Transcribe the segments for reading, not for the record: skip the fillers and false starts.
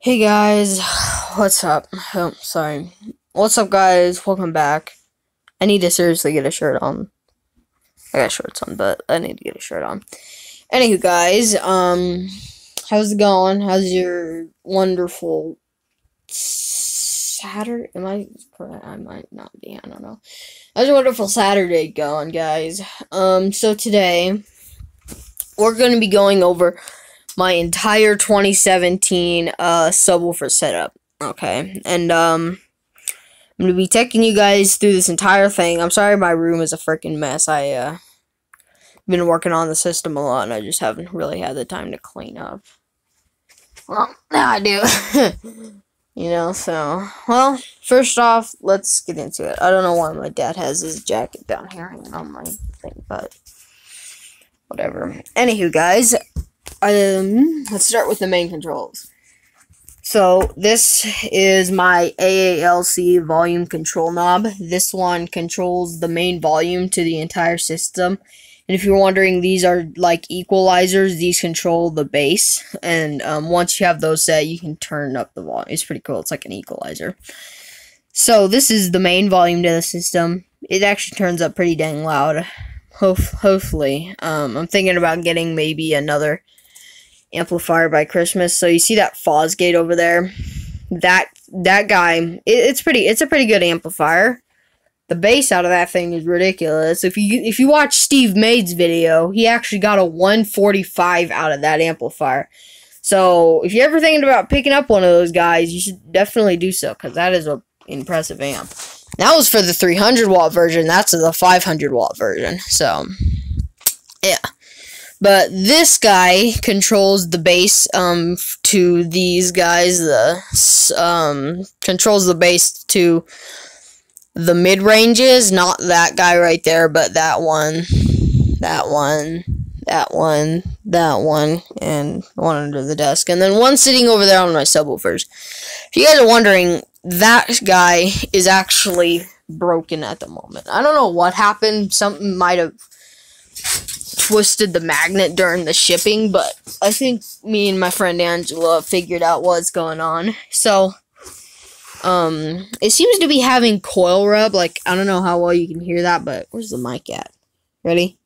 Hey guys, what's up? Oh, sorry. What's up, guys? Welcome back. I need to seriously get a shirt on. I got shorts on, but I need to get a shirt on. Anywho, guys, how's it going? How's your wonderful Saturday? Am I correct? I might not be. I don't know. How's your wonderful Saturday going, guys? So today we're gonna be going over my entire 2017 subwoofer setup. Okay, and I'm gonna be taking you guys through this entire thing. I'm sorry my room is a freaking mess. I been working on the system a lot and I just haven't really had the time to clean up. Well, now I do. So, well, first off, let's get into it. I don't know why my dad has his jacket down here hanging on my thing, but whatever. Anywho, guys, let's start with the main controls. So, this is my AALC volume control knob. This one controls the main volume to the entire system. And if you're wondering, these are like equalizers. These control the bass. And once you have those set, you can turn up the volume. It's pretty cool. It's like an equalizer. So, this is the main volume to the system. It actually turns up pretty dang loud. Hopefully. I'm thinking about getting maybe another amplifier by Christmas. So you see that Fosgate over there? That guy, it's a pretty good amplifier. The bass out of that thing is ridiculous. If you watch Steve Made's video, he actually got a 145 out of that amplifier. So if you're ever thinking about picking up one of those guys, you should definitely do so, because that is an impressive amp. That was for the 300 watt version. That's the 500 watt version. So yeah. But this guy controls the bass to these guys. Controls the bass to the mid ranges. Not that guy right there, but that one, and one under the desk, and then one sitting over there on my subwoofers. If you guys are wondering, that guy is actually broken at the moment. I don't know what happened. Something might have twisted the magnet during the shipping, but I think me and my friend Angela figured out what's going on. So, it seems to be having coil rub. Like, I don't know how well you can hear that, but where's the mic at? Ready?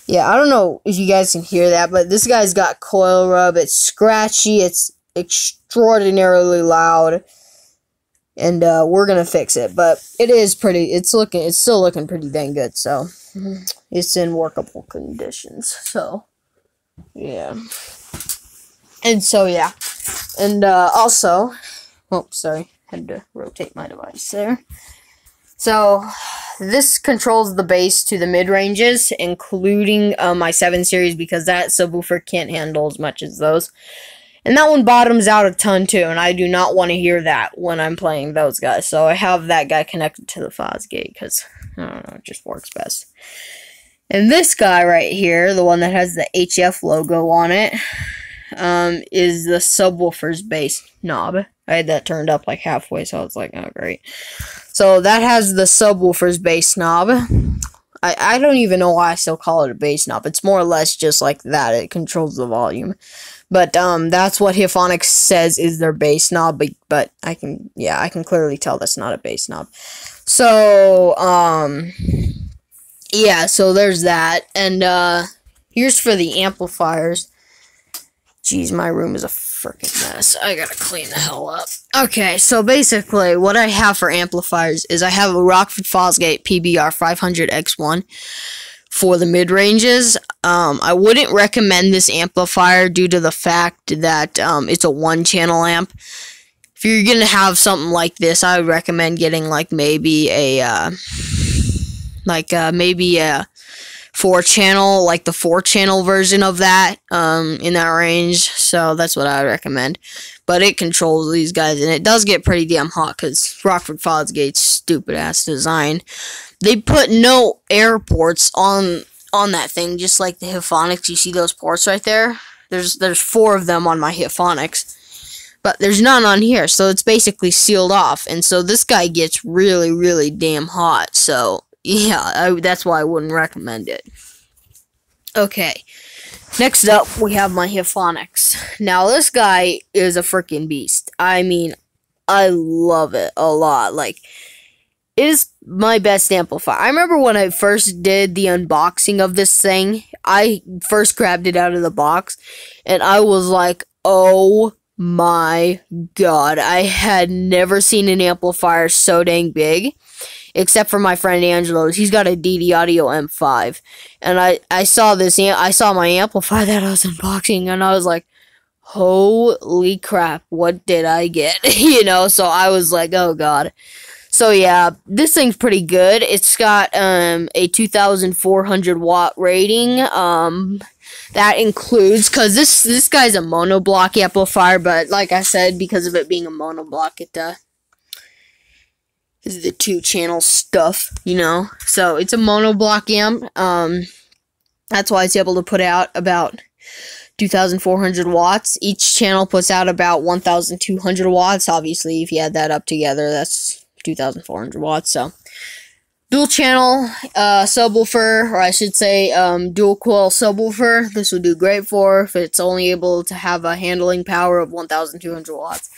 Yeah, I don't know if you guys can hear that, but this guy's got coil rub. It's scratchy. It's extraordinarily loud. And we're gonna fix it, but it's still looking pretty dang good, so it's in workable conditions. So yeah. And so yeah. And also, oh sorry, had to rotate my device there. So this controls the bass to the mid ranges, including my 7 series, because that subwoofer can't handle as much as those. And that one bottoms out a ton too, and I do not want to hear that when I'm playing those guys. So I have that guy connected to the Fosgate, because, I don't know, it just works best. And this guy right here, the one that has the HF logo on it, is the subwoofer's bass knob. I had that turned up like halfway, so I was like, oh great. So that has the subwoofer's bass knob. I don't even know why I still call it a bass knob. It's more or less just like that. It controls the volume. But that's what Hifonics says is their bass knob, but I can clearly tell that's not a bass knob. So, yeah, so there's that. And here's for the amplifiers. Jeez, my room is a freaking mess. I gotta clean the hell up. Okay, so basically, what I have for amplifiers is I have a Rockford Fosgate PBR 500X1 for the mid-ranges. I wouldn't recommend this amplifier due to the fact that it's a one-channel amp. If you're gonna have something like this, I would recommend getting like maybe a 4-channel, like the 4-channel version of that, in that range. So that's what I would recommend. But it controls these guys, and it does get pretty damn hot because Rockford Fosgate's stupid ass design. They put no air ports on that thing, just like the Hifonics. You see those ports right there? There's 4 of them on my Hifonics, but there's none on here, so it's basically sealed off. And so this guy gets really, really damn hot. So yeah, that's why I wouldn't recommend it. Okay. Next up, we have my Hifonics. Now, this guy is a freaking beast. I mean, I love it a lot. Like, it is my best amplifier. I remember when I first did the unboxing of this thing, I first grabbed it out of the box, and I was like, oh my god. I had never seen an amplifier so dang big. Except for my friend Angelo's. He's got a DD Audio M5. And I saw this, I saw my amplifier that I was unboxing, and I was like, holy crap, what did I get? You know, so I was like, oh god. So yeah, this thing's pretty good. It's got a 2,400 watt rating. That includes, because this guy's a monoblock amplifier, but like I said, because of it being a monoblock, it is the 2-channel stuff, you know. So it's a monoblock amp. That's why it's able to put out about 2,400 watts. Each channel puts out about 1,200 watts. Obviously, if you add that up together, that's 2,400 watts. So dual channel subwoofer, or I should say dual coil subwoofer. This would do great for if it's only able to have a handling power of 1,200 watts.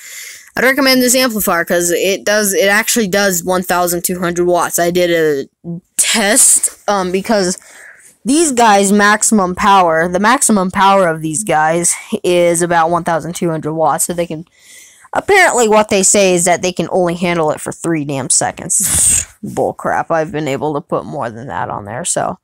I'd recommend this amplifier because it actually does 1,200 watts. I did a test because these guys' the maximum power of these guys is about 1,200 watts. So they can, apparently what they say is that they can only handle it for 3 damn seconds. Bull crap. I've been able to put more than that on there. So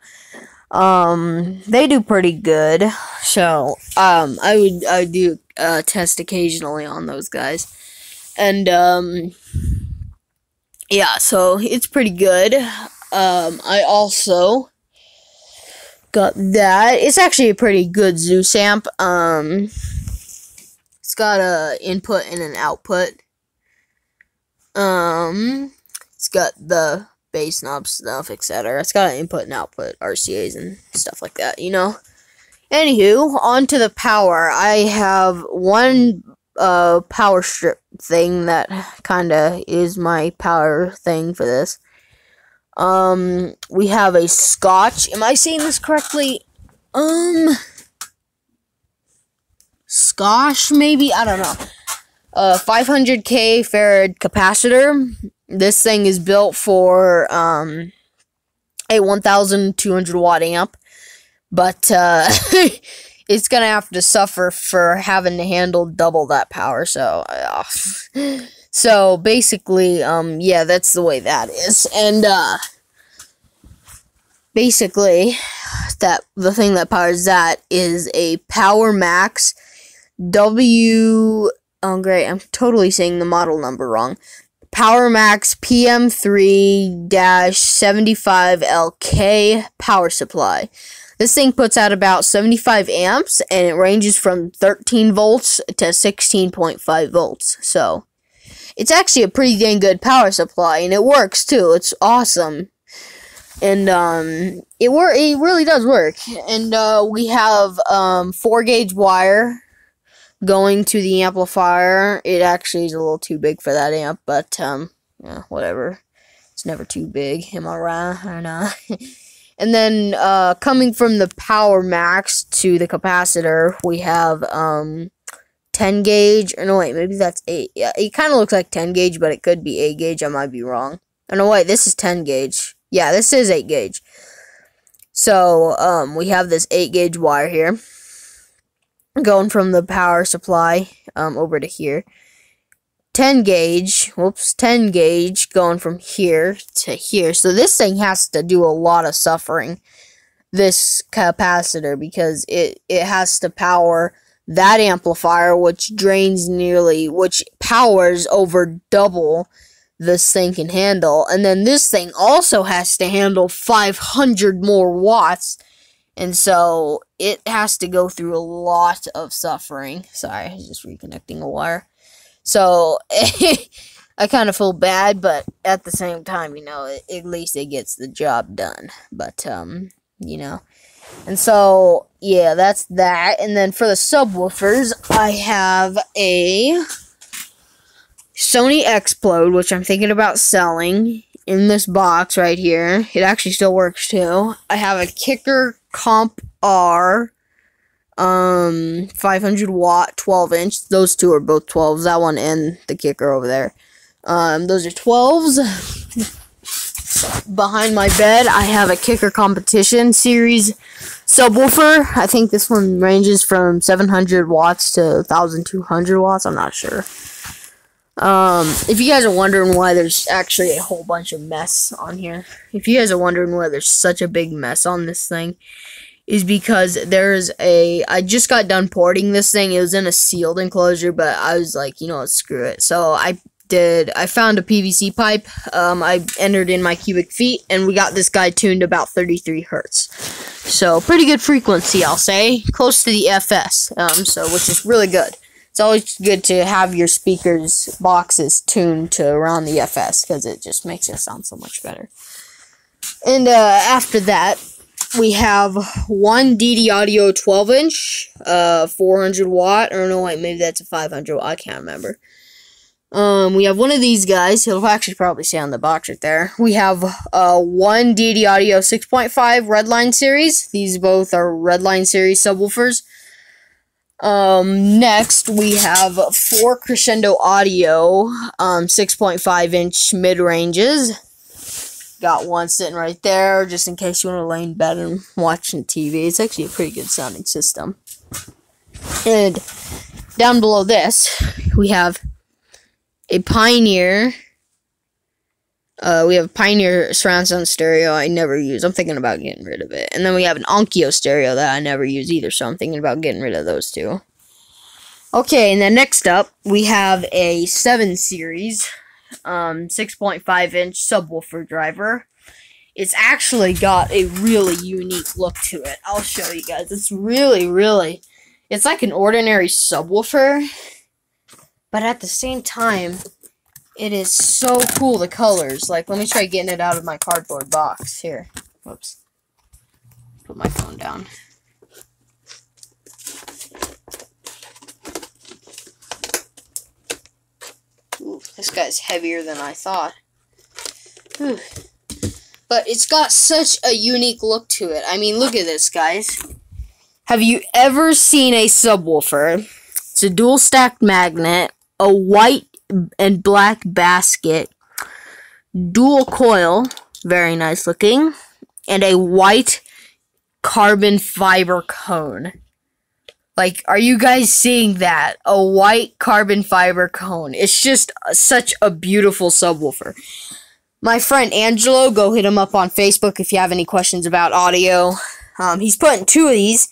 they do pretty good. So I would do a test occasionally on those guys. And, yeah, so it's pretty good. I also got that. It's actually a pretty good Zeus amp. It's got a input and an output. It's got the bass knob stuff, etc. It's got an input and output, RCAs and stuff like that, you know? Anywho, on to the power. I have one power strip thing that kinda is my power thing for this. We have a Scotch. Am I saying this correctly? Scotch, maybe? I don't know. 500k farad capacitor. This thing is built for, a 1,200 watt amp. But, it's gonna have to suffer for having to handle double that power, so, so basically, yeah, that's the way that is, and, basically, the thing that powers that is a Power Max oh great, I'm totally saying the model number wrong, Power Max PM3-75LK power supply. This thing puts out about 75 amps, and it ranges from 13 volts to 16.5 volts. So, it's actually a pretty dang good power supply, and it works too. It's awesome. And, it really does work. And, we have, 4-gauge wire going to the amplifier. It actually is a little too big for that amp, but, yeah, whatever. It's never too big. Am I right or not? And then, coming from the Power Max to the capacitor, we have, 10 gauge, or no wait, maybe that's 8, yeah, it kind of looks like 10 gauge, but it could be 8 gauge, I might be wrong. Oh no wait, this is 10 gauge, yeah, this is 8 gauge. So, we have this 8 gauge wire here, going from the power supply, over to here. 10 gauge going from here to here. So this thing has to do a lot of suffering, this capacitor, because it has to power that amplifier, which powers over double this thing can handle. And then this thing also has to handle 500 more watts. And so it has to go through a lot of suffering. Sorry, I was just reconnecting a wire. So, I kind of feel bad, but at the same time, you know, at least it gets the job done. But, you know. And so, yeah, that's that. And then for the subwoofers, I have a Sony Explode, which I'm thinking about selling in this box right here. It actually still works, too. I have a Kicker Comp R 500 watt 12-inch. Those two are both 12s. That one and the kicker over there. Those are 12s. Behind my bed, I have a Kicker Competition Series subwoofer. I think this one ranges from 700 watts to 1,200 watts. I'm not sure. If you guys are wondering why there's actually a whole bunch of mess on here, if you guys are wondering why there's such a big mess on this thing, is because I just got done porting this thing. It was in a sealed enclosure, but I was like, you know what, screw it. So I found a PVC pipe. I entered in my cubic feet, and we got this guy tuned about 33 hertz. So pretty good frequency, I'll say, close to the FS. Which is really good. It's always good to have your speakers boxes tuned to around the FS because it just makes it sound so much better. And after that, we have one DD Audio 12-inch, 400 watt. Or no, wait, maybe that's a 500 watt. I can't remember. We have one of these guys. It'll actually probably say on the box right there. We have one DD Audio 6.5 Redline series. These both are Redline series subwoofers. Next we have 4 Crescendo Audio 6.5-inch mid-ranges. Got one sitting right there, just in case you want to lay in bed and watching TV. It's actually a pretty good sounding system. And down below this, we have a Pioneer. We have a Pioneer surround sound stereo I never use. I'm thinking about getting rid of it. And then we have an Onkyo stereo that I never use either, so I'm thinking about getting rid of those two. Okay, and then next up, we have a 7 series 6.5-inch subwoofer driver. It's actually got a really unique look to it. I'll show you guys. It's really, it's like an ordinary subwoofer, but at the same time, it is so cool, the colors. Like, let me try getting it out of my cardboard box. Here. Whoops. Put my phone down. Ooh, this guy's heavier than I thought. Whew. But it's got such a unique look to it. I mean, look at this, guys. Have you ever seen a subwoofer? It's a dual stacked magnet, a white and black basket, dual coil, very nice looking, and a white carbon fiber cone. Like, are you guys seeing that? A white carbon fiber cone. It's just such a beautiful subwoofer. My friend Angelo, go hit him up on Facebook if you have any questions about audio. He's putting 2 of these.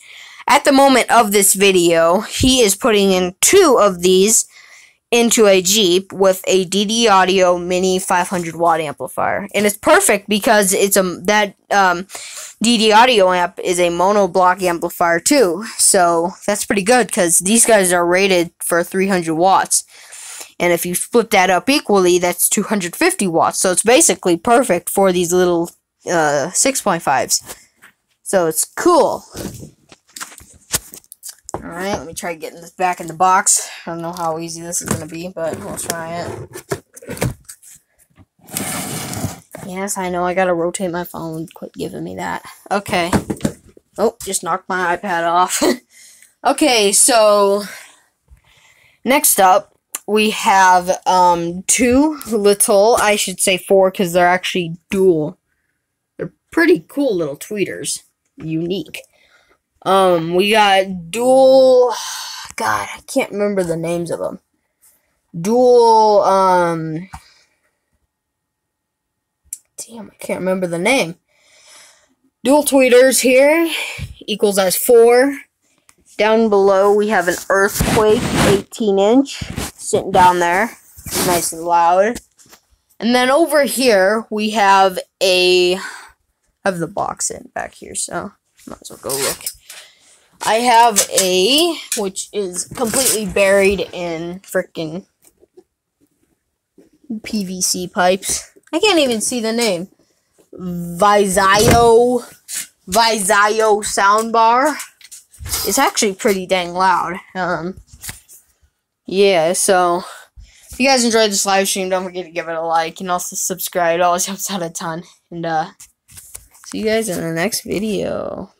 At the moment of this video, he is putting in 2 of these into a Jeep with a DD Audio Mini 500 watt amplifier. And it's perfect because it's DD Audio amp is a monoblock amplifier too. So that's pretty good because these guys are rated for 300 watts. And if you split that up equally, that's 250 watts. So it's basically perfect for these little 6.5s. So it's cool. Alright, let me try getting this back in the box. I don't know how easy this is going to be, but we'll try it. Yes, I know, I gotta rotate my phone. Quit giving me that. Okay. Oh, just knocked my iPad off. Okay, so next up, we have 2 little, I should say 4, because they're actually dual. They're pretty cool little tweeters. Unique. We got dual, God, I can't remember the names of them. Dual, damn, I can't remember the name. Dual tweeters here, equals as 4. Down below, we have an Earthquake 18-inch, sitting down there, nice and loud. And then over here, we have I have the box in back here, so might as well go look. I have which is completely buried in frickin' PVC pipes. I can't even see the name. Vizio soundbar. It's actually pretty dang loud. Yeah, so if you guys enjoyed this live stream, don't forget to give it a like and also subscribe. It always helps out a ton. And see you guys in the next video.